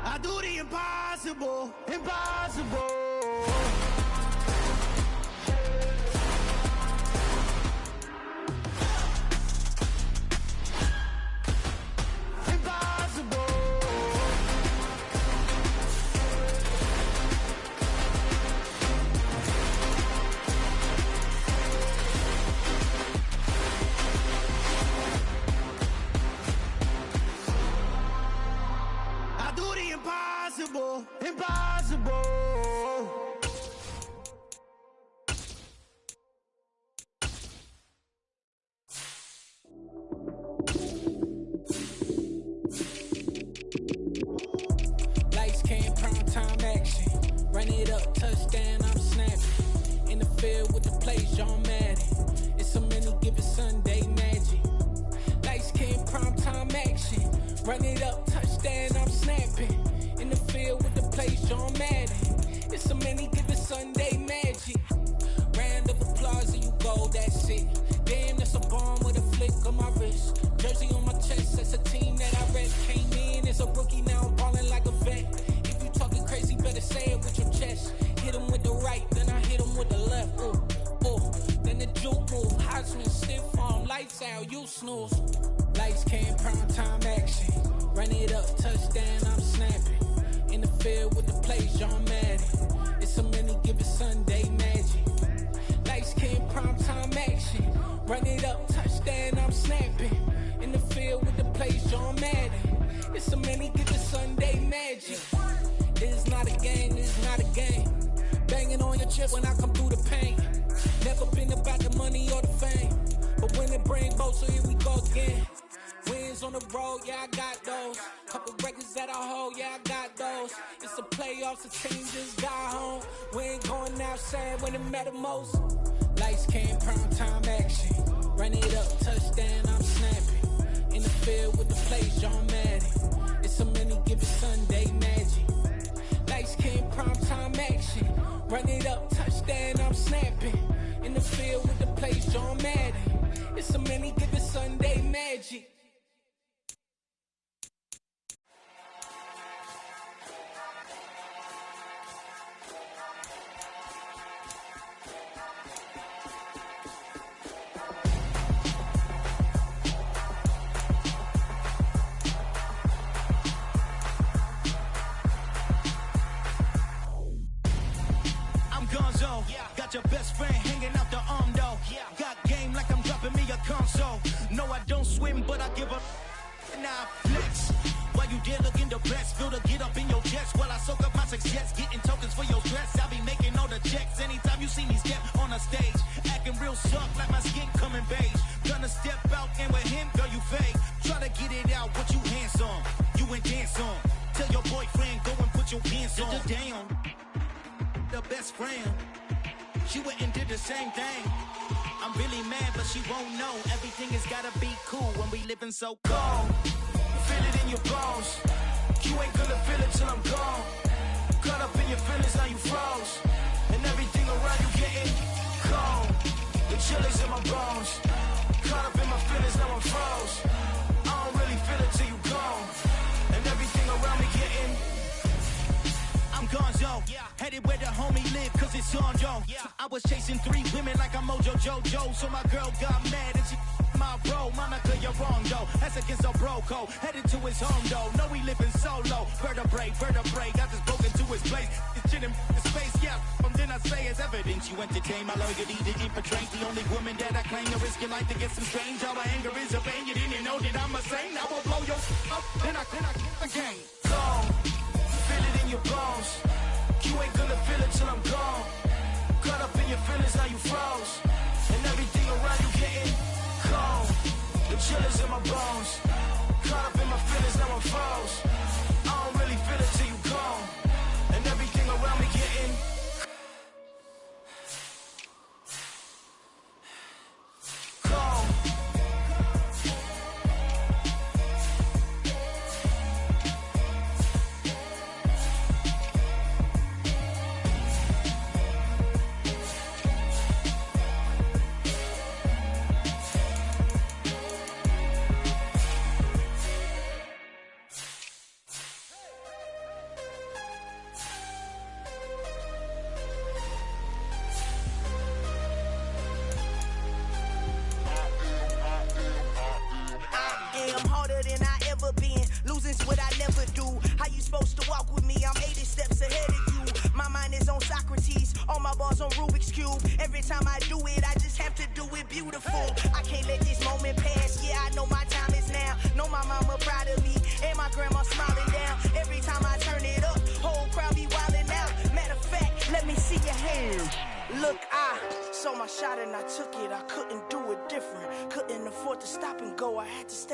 I do the impossible, impossible. Impossible, impossible. Lights came, prime time action. Run it up, touchdown, I'm snapping. In the field with the plays, John Madden. It's a many given Sunday magic. Lights came, prime time action. Run it up, touchdown, I'm snapping. In the field with the plays, John Madden. It's a many given Sunday magic. Round of applause and you go, that's it. Damn, that's a bomb with a flick on my wrist. Jersey on my chest, that's a team that I read. Came in as a rookie, now I'm ballin' like a vet. If you talking crazy, better say it with your chest. Hit him with the right, then I hit him with the left. Ooh, ooh. Then the juke move, Heisman, stiff arm, lights out, you snooze. Lights came, prime time action. Run it up, touchdown, I'm snapping. In the field with the plays, John Madden. It's a many given Sunday magic. Lights came, prime time action. Run it up, touchdown, I'm snapping. In the field with the plays, John Madden. It's a many given Sunday magic. It's not a game, it's not a game. Banging on your chest when I come through the pain. Never been about the money or the fame. But when it bring both, so here we go again. Wins on the road, yeah, I got those. Couple records that I hold, yeah, I got those. It's the playoffs, the team just got home. We ain't going outside when it matter most. Lights came, prime time action. Run it up, touchdown, I'm snapping. In the field with the plays, John Madden. It's a many given Sunday magic. Lights came, prime time action. Run it up, touchdown, I'm snapping. In the field with the plays, John Madden. It's a many given Sunday magic. Got your best friend hanging out the arm though. Got game like I'm dropping me a console. No, I don't swim, but I give up. Now flex. While you there looking the best, feel the get up in your chest while I soak up my success. Getting tokens for your stress. I'll be making all the checks anytime you see me step on a stage. Acting real soft like my skin coming beige. Gonna step out and with him, girl, you fake. Try to get it out, what you hands on. You ain't dance on. Tell your boyfriend, go and put your pants on. Down. The best friend. she went and did the same thing. I'm really mad, but she won't know. Everything has gotta be cool when we living so cold. Feel it in your bones. You ain't gonna feel it till I'm gone. Caught up in your feelings, now you froze. And everything around you getting cold. The chill is in my bones. Caught up in my feelings, now I'm froze. I don't really feel it till you gone. And everything around me getting I'm gonzo, headed where the homie live, cause it's on, yo. I was chasing 3 women like I'm Mojo Jojo, so my girl got mad and she my bro. Monica, you're wrong, though. That's against our bro code. Headed to his home, though. No, we living solo. Vertebrae, got this broken to his place. It's chilling in space, yeah. Then I say it's evidence. You entertain my loyalty to infiltrate. The only woman that I claim to risk your life to get some strange. All my anger is a pain. You didn't know that I'm a saint. I will blow your up, then I again. Gone. Feel it in your bones. You ain't gonna feel it till I'm gone. Caught up in your feelings, now you froze. And everything around you getting cold. The chill is in my bones. Caught up in my feelings, now I'm froze. I don't really feel it till you gone. And everything around me getting cold.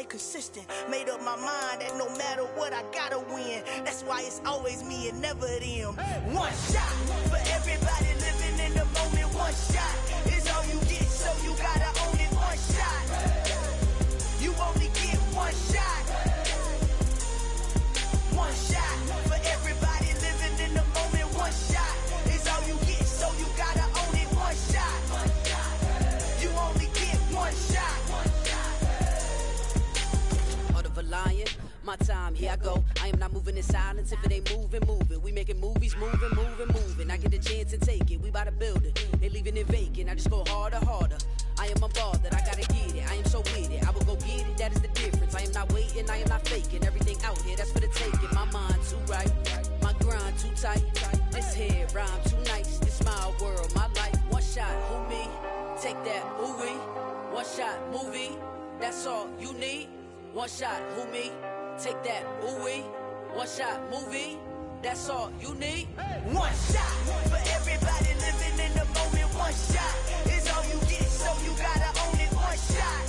Consistent, made up my mind that no matter what I gotta win. That's why it's always me and never them. One shot for everybody living in the moment. One shot is all you get, so you gotta own it. One shot, you only get one shot. One shot for everybody living in the moment. One shot is all you get, so you gotta own it. One shot, you only get one shot. Lion, my time, here I go. I am not moving in silence. If it ain't moving, moving. We making movies, moving. I get a chance to take it. We bout to build it. They leaving it vacant. I just go harder. I am unbothered. I gotta get it. I am so with it. I will go get it. That is the difference. I am not waiting. I am not faking. Everything out here, that's for the taking. My mind too right. My grind too tight. This head rhyme too nice. This my world, my life. One shot, who me? Take that, who we? One shot, movie. That's all you need. One shot, who me? Take that, ooh wee. One shot, movie. That's all you need. One shot for everybody living in the moment. One shot is all you get, so you gotta own it. One shot,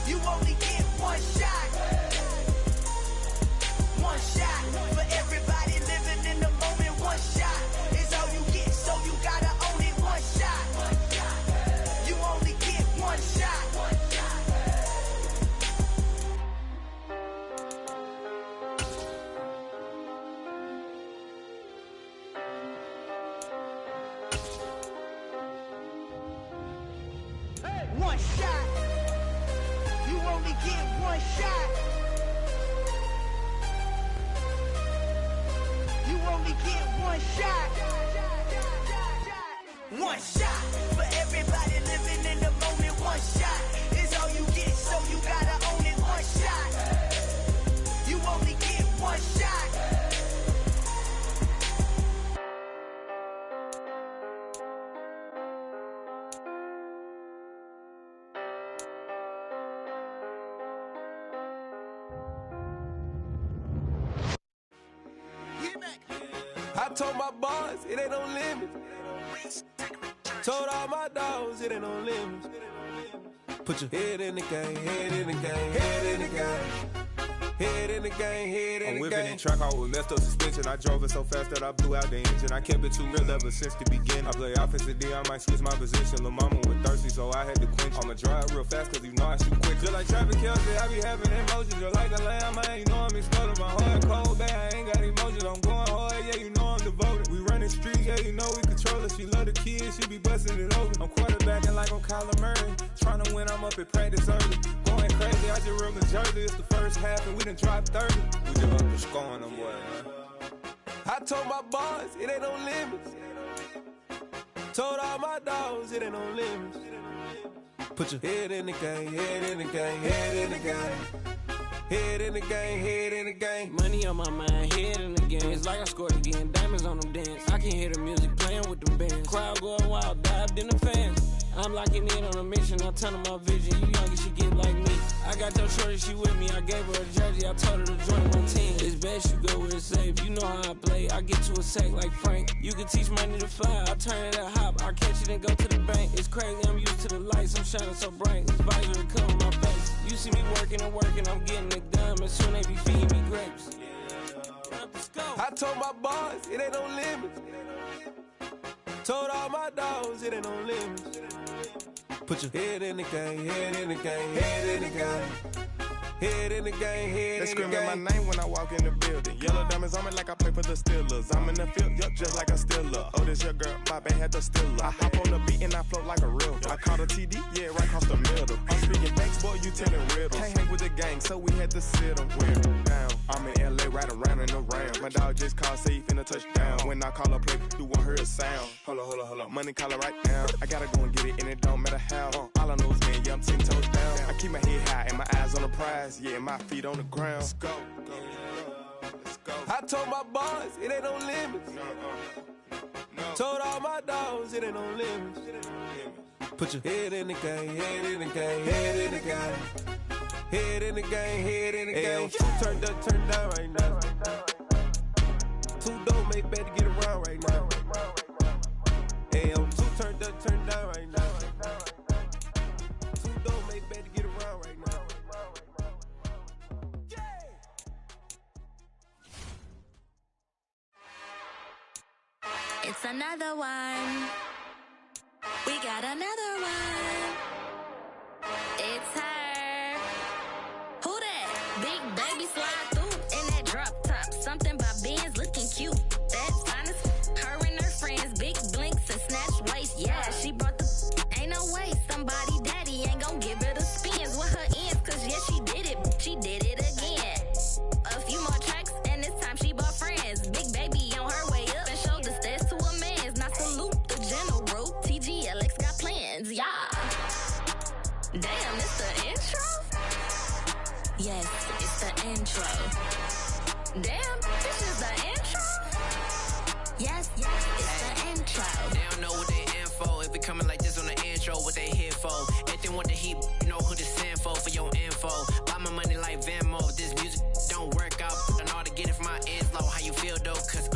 you only get one shot. One shot for everybody living in the moment. One shot is all you get, so you gotta own it. One shot, you only get one shot. One shot. You only get one shot. You only get one shot. One shot for everybody living in the moment. One shot is all you get, so you gotta own it. One shot. You only get one shot. I told my boys it ain't no limits. Told all my dogs it ain't no limits. Put your head in the game, head in the game, head in the game, Head in the game, head in I'm the whipping game. and track out with messed up suspension. I drove it so fast that I blew out the engine. I kept it too real ever since the beginning. I play offensive D, I might switch my position. Lil' mama was thirsty, so I had to quench. I'ma drive real fast, cause you know I shoot quick. Just like Travis Kelce, I be having emotions. Just like a lamb, man, you know I'm exploding. My heart cold, bad, I ain't got emotions. I'm going hard, yeah, you know I'm devoted. We running streets, yeah, you know we control it. She love the kids, she be busting it over. I'm quarterbacking like I'm Kyler Murray. Trying to win, I'm up at practice early. Going crazy, I just real the jersey. It's the first half and we done dropped 30. We just up to scoring them, boy, man. I told my boys, it ain't no limits. Told all my dogs, it ain't no limits. Put your head in the game, head in the game, head in the game. Head in the game, head in the game. Money on my mind, head in the game. It's like I scored again, diamonds on them dance. I can hear the music playing with them bands. Crowd going wild, dived in the fans. I'm locking in on a mission, I tell her my vision. You young and she get like me. I got your shorty, she with me. I gave her a jersey, I told her to join my team. It's best you go where it's safe. You know how I play, I get to a sack like Frank. You can teach money to fly, I turn it up hop. I catch it and go to the bank. It's crazy, I'm used to the lights, I'm shining so bright. This visor cover my face. You see me working and working, I'm getting it done. And soon they be feeding me grapes. I told my boys, it ain't no limits. Told all my dogs, it ain't no limits. Put your head in the game, head in the game, head in the game. Head in the game, head They in the game. screaming my name when I walk in the building. Yellow diamonds on me like I play for the Steelers. I'm in the field, yup, just like a Steeler. Oh, this your girl, my band had the Steeler. I hop on the beat and I float like a river. I caught a TD, yeah, right across the middle. I'm speaking thanks, boy, you telling riddles. Can't hang with the gang, so we had to sit them down. I'm in LA, right around and around. My dog just called, say he finna touch down. When I call a play, you won't hear a sound. Hold up, money caller right now. I gotta go and get it, and it don't matter how. All I know is, man, yeah, I'm 10 toes down. I keep my head high and my eyes on the prize. Yeah, my feet on the ground. Let's go. Let's go. I told my boys, it ain't no limits. No. Told all my dogs, it ain't no limits. Put your head in the game, head in the game, head in the game. Head in the game, head in the game. Turned up, turned down right now. Two dope make better get around right now. Hey, I'm two turned up, turned down right now. Two dope make better get around right now. It's another one. We got another one. It's her. Who that? Big baby slide through in that drop top. Something by Benz looking cute. That's honest. Her and her friends, big blinks and snatch waist. Yeah, she brought the. Ain't no way somebody daddy ain't gon' give her the spins with her ends. Cause yeah, she did it. She did it again. A few more tracks and this time she bought friends. Big baby on her way up and showed the stairs to a man's. Now salute the general. TGLX got plans, yeah. Damn, it's the intro? Yes, it's the intro. Damn, this is the intro? Yes, it's the intro. They don't know what they in for. If it coming like this on the intro, what they here for? If they want the heat, you know who to send for your info. Buy my money like Venmo. If this music don't work out, I know how to get it from my ends low. How you feel though? Cause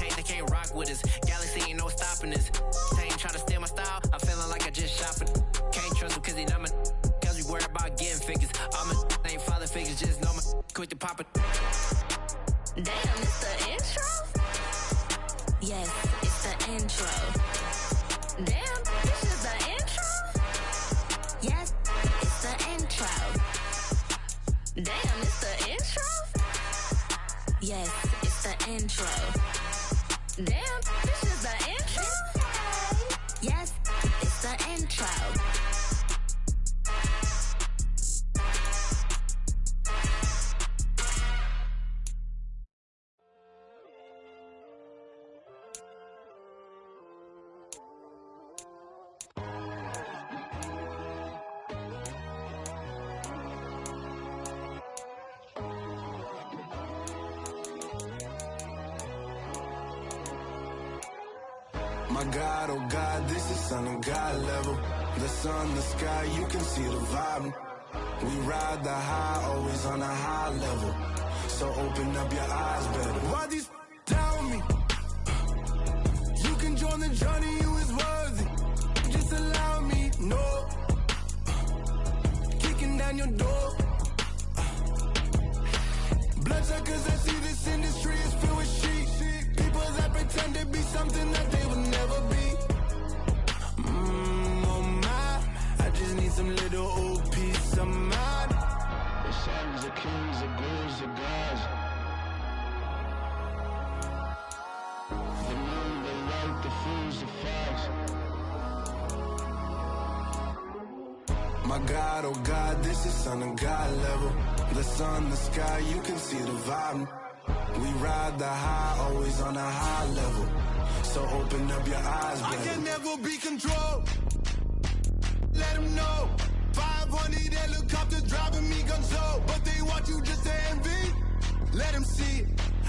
hey, they can't rock with us. Galaxy ain't no stopping us. They ain't try to steal my style. I'm feeling like I just shopping. Can't trust them cause they dumb. Cause we worry about getting figures. All my ain't father figures, just know my quick to pop it. Damn, it's the intro? Yes, it's the intro. Damn, this is the intro? Yes, it's the intro. Damn, it's the intro? Yes, it's the intro. Damn, this is the intro? Yes, it's the intro. My God, oh God, this is son of God level. The sun, the sky, you can see the vibe. We ride the high, always on a high level. So open up your eyes better. Why these tell me? You can join the journey, you is worthy. Just allow me, no. Kicking down your door. fight the fools to fight. My God, oh God, this is son of God level. The sun, the sky, you can see the vibe. We ride the high, always on a high level. So open up your eyes, baby. I can never be controlled. Let them know. 500 helicopters driving me gonzo. But they want you just to envy. Let them see it.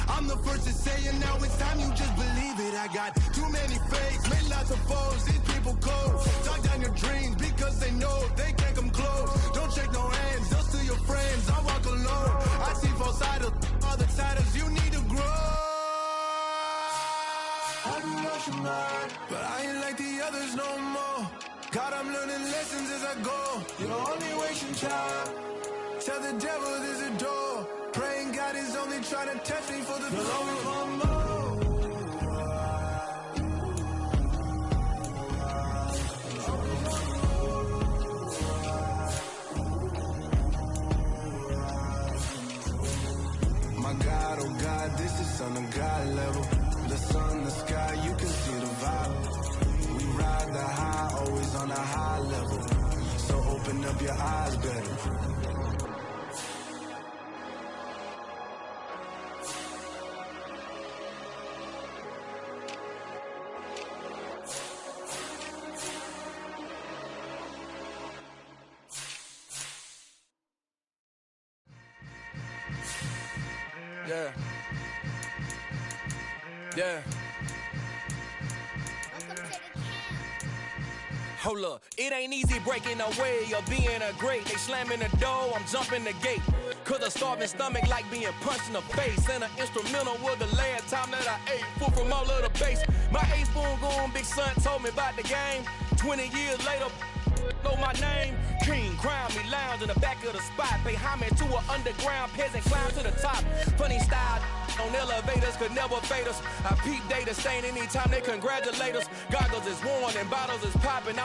I'm the first to say it, now it's time you just believe it. I got too many fakes, made lots of foes, these people cold. Talk down your dreams because they know they can't come close. Don't shake no hands, they'll steal your friends, I walk alone. I see false idols, all the titles, you need to grow. I do what you mind, but I ain't like the others no more. God, I'm learning lessons as I go. You're only wasting time. Tell the devil there's a door. Praying God is only trying to test me for the glory for more. My God, oh God, this is son of God level. The sun, the sky, you can see the vibe. We ride the high, always on a high level. So open up your eyes, better. Yeah. Yeah. Hold up, it ain't easy breaking away or being a great. They slamming the door, I'm jumping the gate. Cause a starving stomach like being punched in the face. And an instrumental was the last time that I ate. Food from all of the base. My ace spoon going, big son told me about the game. 20 years later, know my name. King, crown me, lounge in the back of the spot. Pay homage to an underground peasant, climb to the top. Funny style on elevators could never fade us. I peep data stain anytime they congratulate us. Goggles is worn and bottles is popping.